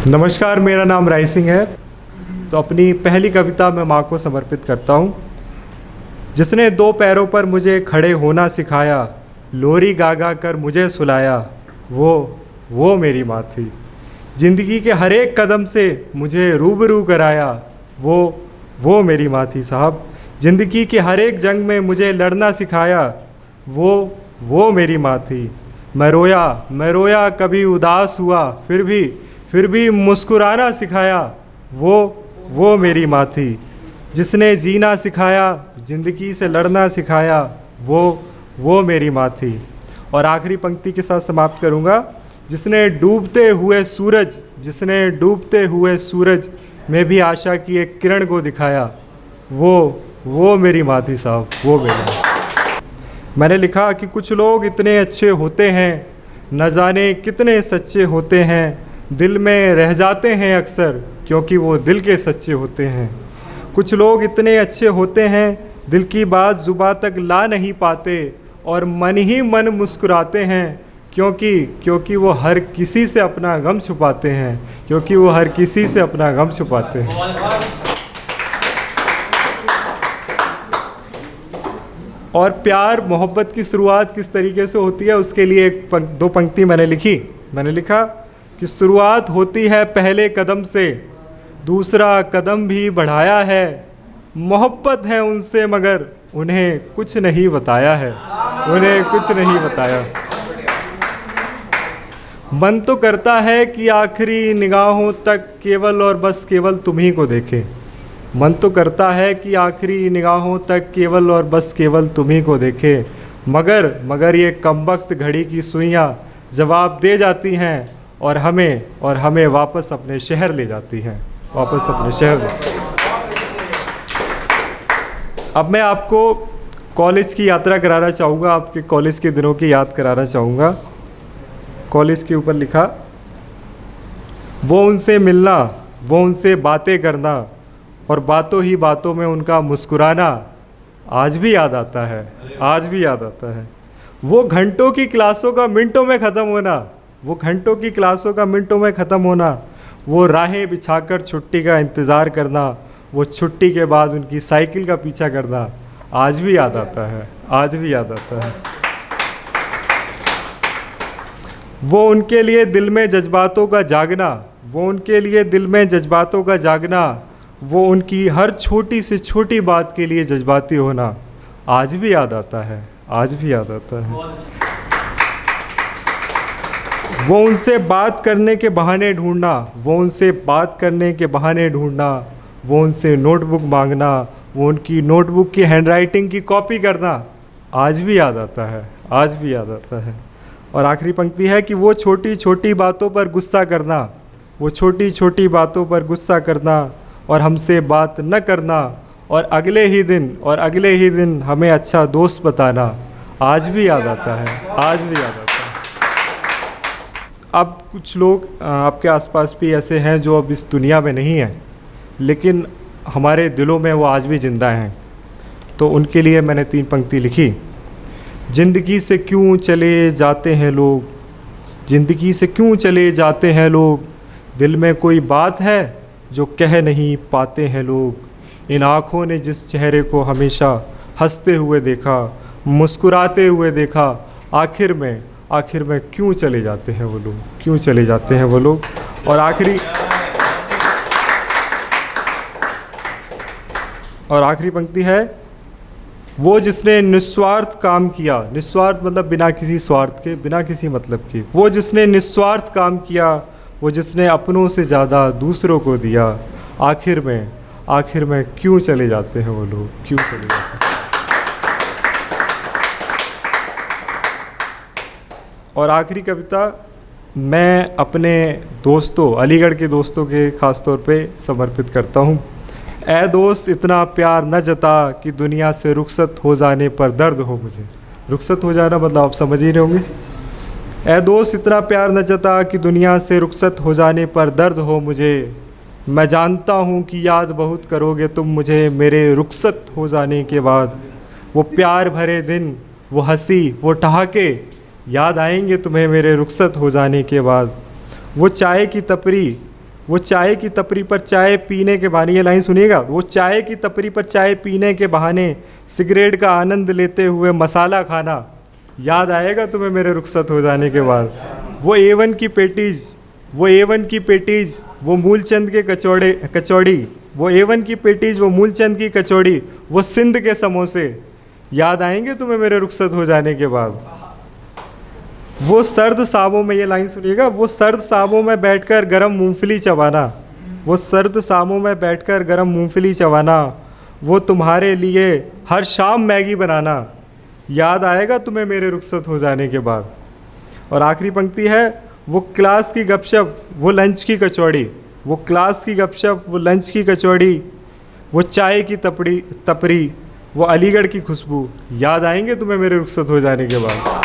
नमस्कार, मेरा नाम राय सिंह है। तो अपनी पहली कविता मैं माँ को समर्पित करता हूँ। जिसने दो पैरों पर मुझे खड़े होना सिखाया, लोरी गा गा कर मुझे सुलाया, वो मेरी माँ थी। ज़िंदगी के हर एक कदम से मुझे रूबरू कराया, वो मेरी माँ थी साहब। ज़िंदगी की हर एक जंग में मुझे लड़ना सिखाया, वो मेरी माँ थी। मैं रोया कभी उदास हुआ, फिर भी मुस्कुराना सिखाया, वो मेरी माँ थी। जिसने जीना सिखाया, ज़िंदगी से लड़ना सिखाया, वो मेरी माँ थी। और आखिरी पंक्ति के साथ समाप्त करूँगा। जिसने डूबते हुए सूरज में भी आशा की एक किरण को दिखाया, वो मेरी माँ थी साहब, वो मेरी माँ। मैंने लिखा कि कुछ लोग इतने अच्छे होते हैं, न जाने कितने सच्चे होते हैं, दिल में रह जाते हैं अक्सर क्योंकि वो दिल के सच्चे होते हैं। कुछ लोग इतने अच्छे होते हैं, दिल की बात जुबां तक ला नहीं पाते और मन ही मन मुस्कुराते हैं क्योंकि वो हर किसी से अपना गम छुपाते हैं, और प्यार मोहब्बत की शुरुआत किस तरीके से होती है उसके लिए दो पंक्ति मैंने लिखी। मैंने लिखा कि शुरुआत होती है पहले कदम से, दूसरा कदम भी बढ़ाया है, मोहब्बत है उनसे मगर उन्हें कुछ नहीं बताया है, मन तो करता है कि आखिरी निगाहों तक केवल और बस केवल तुम्ही को देखे, मन तो करता है कि आखिरी निगाहों तक केवल और बस केवल तुम्ही को देखे, मगर ये कमबख्त घड़ी की सुइयां जवाब दे जाती हैं और हमें वापस अपने शहर ले जाती हैं, अब मैं आपको कॉलेज की यात्रा कराना चाहूँगा, आपके कॉलेज के दिनों की याद कराना चाहूँगा। कॉलेज के ऊपर लिखा, वो उनसे मिलना, वो उनसे बातें करना और बातों ही बातों में उनका मुस्कुराना आज भी याद आता है। वो घंटों की क्लासों का मिनटों में ख़त्म होना, वो राहें बिछाकर छुट्टी का इंतज़ार करना, वो छुट्टी के बाद उनकी साइकिल का पीछा करना आज भी याद आता है। वो उनके लिए दिल में जज्बातों का जागना, वो उनकी हर छोटी से छोटी बात के लिए जज्बाती होना आज भी याद आता है। वो उनसे बात करने के बहाने ढूंढना, वो उनसे नोटबुक मांगना, वो उनकी नोटबुक की हैंडराइटिंग की कॉपी करना आज भी याद आता है। और आखिरी पंक्ति है कि वो छोटी छोटी बातों पर गुस्सा करना और हमसे बात न करना और अगले ही दिन हमें अच्छा दोस्त बताना आज भी याद आता है। अब कुछ लोग आपके आसपास भी ऐसे हैं जो अब इस दुनिया में नहीं हैं, लेकिन हमारे दिलों में वो आज भी ज़िंदा हैं। तो उनके लिए मैंने 3 पंक्ति लिखी। ज़िंदगी से क्यों चले जाते हैं लोग, दिल में कोई बात है जो कह नहीं पाते हैं लोग। इन आँखों ने जिस चेहरे को हमेशा हंसते हुए देखा, मुस्कुराते हुए देखा, आखिर में क्यों चले जाते हैं वो लोग। और आखिरी पंक्ति है, वो जिसने निस्वार्थ काम किया, निस्वार्थ मतलब बिना किसी स्वार्थ के, बिना किसी मतलब के, वो जिसने निस्वार्थ काम किया, वो जिसने अपनों से ज़्यादा दूसरों को दिया, आखिर में क्यों चले जाते हैं वो लोग। और आखिरी कविता मैं अपने दोस्तों, अलीगढ़ के दोस्तों के ख़ास तौर पे समर्पित करता हूँ। ऐ दोस्त इतना प्यार न जता कि दुनिया से रुखसत हो जाने पर दर्द हो मुझे। रुखसत हो जाना मतलब आप समझ ही रहे होंगे। ऐ दोस्त इतना प्यार न जता कि दुनिया से रुखसत हो जाने पर दर्द हो मुझे। मैं जानता हूँ कि याद बहुत करोगे तुम मुझे मेरे रुखसत हो जाने के बाद। वो प्यार भरे दिन, वो हंसी, वो ठहाके याद आएंगे तुम्हें मेरे रुखसत हो जाने के बाद। वो चाय की तपरी वो चाय की तपरी पर चाय पीने के बहाने, ये लाइन सुनिएगा, वो चाय की तपरी पर चाय पीने के बहाने सिगरेट का आनंद लेते हुए मसाला खाना याद आएगा तुम्हें मेरे रुखसत हो जाने के बाद। वो A1 की पेटीज, वो A1 की पेटीज, वो मूलचंद के कचौड़ी, वो A1 की पेटीज, वो मूलचंद की कचौड़ी, वो सिंध के समोसे याद आएंगे तुम्हें मेरे रुखसत हो जाने के बाद। वो सर्द शामों में, ये लाइन सुनिएगा, वो सर्द शामों में बैठकर गरम मूंगफली चबाना, वो सर्द शामों में बैठकर गरम मूंगफली चबाना, वो तुम्हारे लिए हर शाम मैगी बनाना याद आएगा तुम्हें मेरे रुखसत हो जाने के बाद। और आखिरी पंक्ति है, वो क्लास की गपशप, वो लंच की कचौड़ी, वो क्लास की गपशप, वो लंच की कचौड़ी, वो चाय की तपरी, वो अलीगढ़ की खुशबू याद आएंगे तुम्हें मेरे रुखसत हो जाने के बाद।